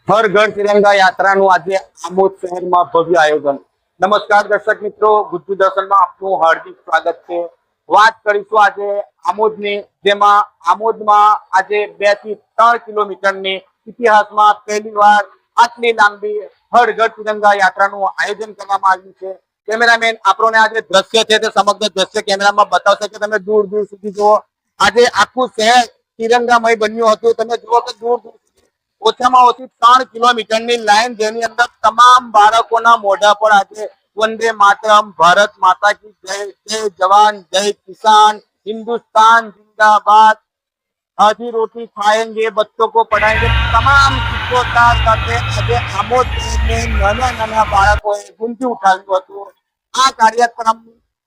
हर घर तिरंगा યાત્રાનું આજે આમોદ શહેરમાં ભવ્ય આયોજન। નમસ્કાર દર્શક મિત્રો, ગુજ્જુ દર્શનમાં આપનું હાર્દિક સ્વાગત છે। વાત કરીશું આજે આમોદની, જેમાં આમોદમાં આજે 2 થી 3 કિલોમીટરની ઇતિહાસમાં પહેલીવાર આટલી લાંબી હર ઘર તિરંગા યાત્રાનું આયોજન કરવામાં આવ્યું છે। કેમેરામેન આપણને આજે દ્રશ્ય છે તે સમગ્ર દ્રશ્ય કેમેરામાં બતાવશે કે તમે દૂર દૂર સુધી જુઓ। આજે આખું શહેર તિરંગામય બન્યું હતું। તમે જુઓ કે દૂર દૂર ઓછામાં ઓછી 3 કિલોમીટરની લાઈન, જેની અંદર તમામ બાળકોના મોઢા પર આજે વંદે માતરમ, ભારત માતા કી જય, જય જવાન જય કિસાન, हिंदुस्तान जिंदाबाद, आधी रोटी खाएंगे बच्चों को पढ़ाएंगे, તમામ સિદ્ધોતાર સાથે આજે આમોદ શહેરને નાના બાળકોએ ગુંજી ઉઠાવ્યું હતું। આ કાર્યક્રમ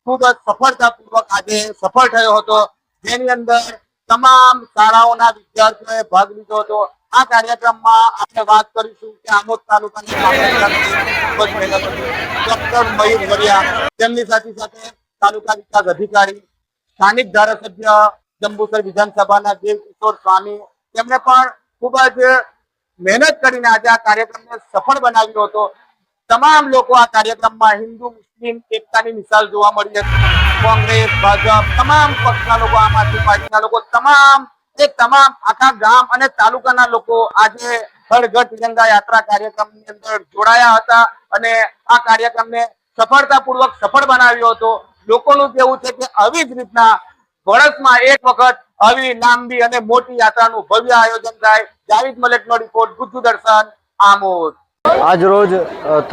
ખૂબ જ સફળતાપૂર્વક આજે સફળ થયો હતો, જેની અંદર તમામ શાળાઓના વિદ્યાર્થીઓએ ભાગ લીધો હતો। આ કાર્યક્રમમાં આપણે વાત કરીશું કે આમોદ તાલુકાના ડોક્ટર મયુર વરિયા, તેમની સાથે તાલુકા વિકાસ અધિકારી, સ્થાનિક ધારાસભ્ય જંબુસર વિધાનસભાના દેવકિશોર સ્વામી, તેમણે પણ ખૂબ જ મહેનત કરીને આજે આ કાર્યક્રમને સફળ બનાવ્યો હતો। તમામ લોકો આ કાર્યક્રમમાં હિન્દુ મુસ્લિમ એકતાની મિસાલ જોવા મળી હતી। કોંગ્રેસ, ભાજપ, તમામ પક્ષના લોકો, આમ આદમી પાર્ટીના લોકો, તમામ આખા ગામ અને તાલુકાના લોકો આજે હર ઘર તિરંગા યાત્રા કાર્યક્રમની અંદર જોડાયા હતા અને આ કાર્યક્રમને સફળતાપૂર્વક સફળ બનાવ્યો હતો। લોકોનું કહેવું છે કે આવી જ રીતના વર્ષમાં એક વખત આવી લાંબી અને મોટી યાત્રાનું ભવ્ય આયોજન થાય। જાવેદ મલેકનો રિપોર્ટ, ગુજ્જુ દર્શન, આમોદ। આજ રોજ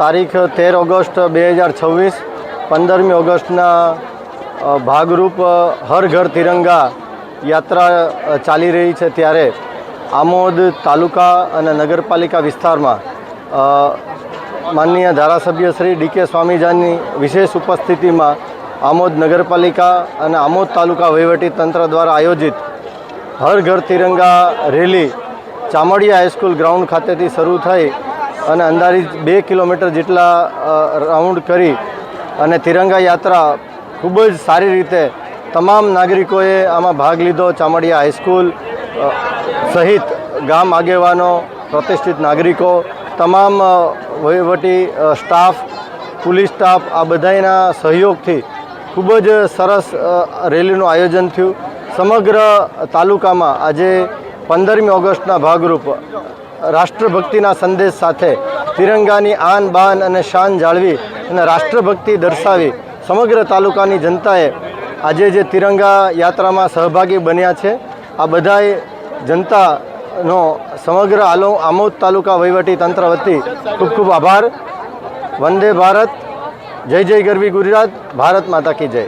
તારીખ 13 ઓગસ્ટ 2026, 15મી ઓગસ્ટના ભાગરૂપ હર ઘર તિરંગા યાત્રા ચાલી રહી છે, ત્યારે આમોદ તાલુકા અને નગરપાલિકા વિસ્તારમાં માનનીય ધારાસભ્ય શ્રી ડીકે સ્વામીજાની વિશેષ ઉપસ્થિતિમાં આમોદ નગરપાલિકા અને આમોદ તાલુકા વહીવટી તંત્ર દ્વારા આયોજિત હર ઘર તિરંગા રેલી ચામડિયા હાઈસ્કૂલ ગ્રાઉન્ડ ખાતેથી શરૂ થઈ અને અંદાજિત 2 કિલોમીટર જેટલા રાઉન્ડ કરી અને તિરંગા યાત્રા ખૂબ જ સારી રીતે તમામ નાગરિકોએ આમાં ભાગ લીધો। ચામડિયા હાઈસ્કૂલ સહિત ગામ આગેવાનો, પ્રતિષ્ઠિત નાગરિકો, તમામ વહીવટી સ્ટાફ, પોલીસ સ્ટાફ, આ બધાના સહયોગથી ખૂબ જ સરસ રેલીનું આયોજન થયું। સમગ્ર તાલુકામાં આજે 15મી ઓગસ્ટના ભાગરૂપ રાષ્ટ્રભક્તિના સંદેશ સાથે તિરંગાની આન બાન અને શાન જાળવી અને રાષ્ટ્રભક્તિ દર્શાવી સમગ્ર તાલુકાની જનતાએ આજે જે તિરંગા યાત્રામાં સહભાગી બન્યા છે, આ બધાએ જનતાનો સમગ્ર આમોદ તાલુકા વહીવટી તંત્ર વતી ખૂબ ખૂબ આભાર। વંદે ભારત, જય જય ગરવી ગુજરાત, ભારત માતા કી જય।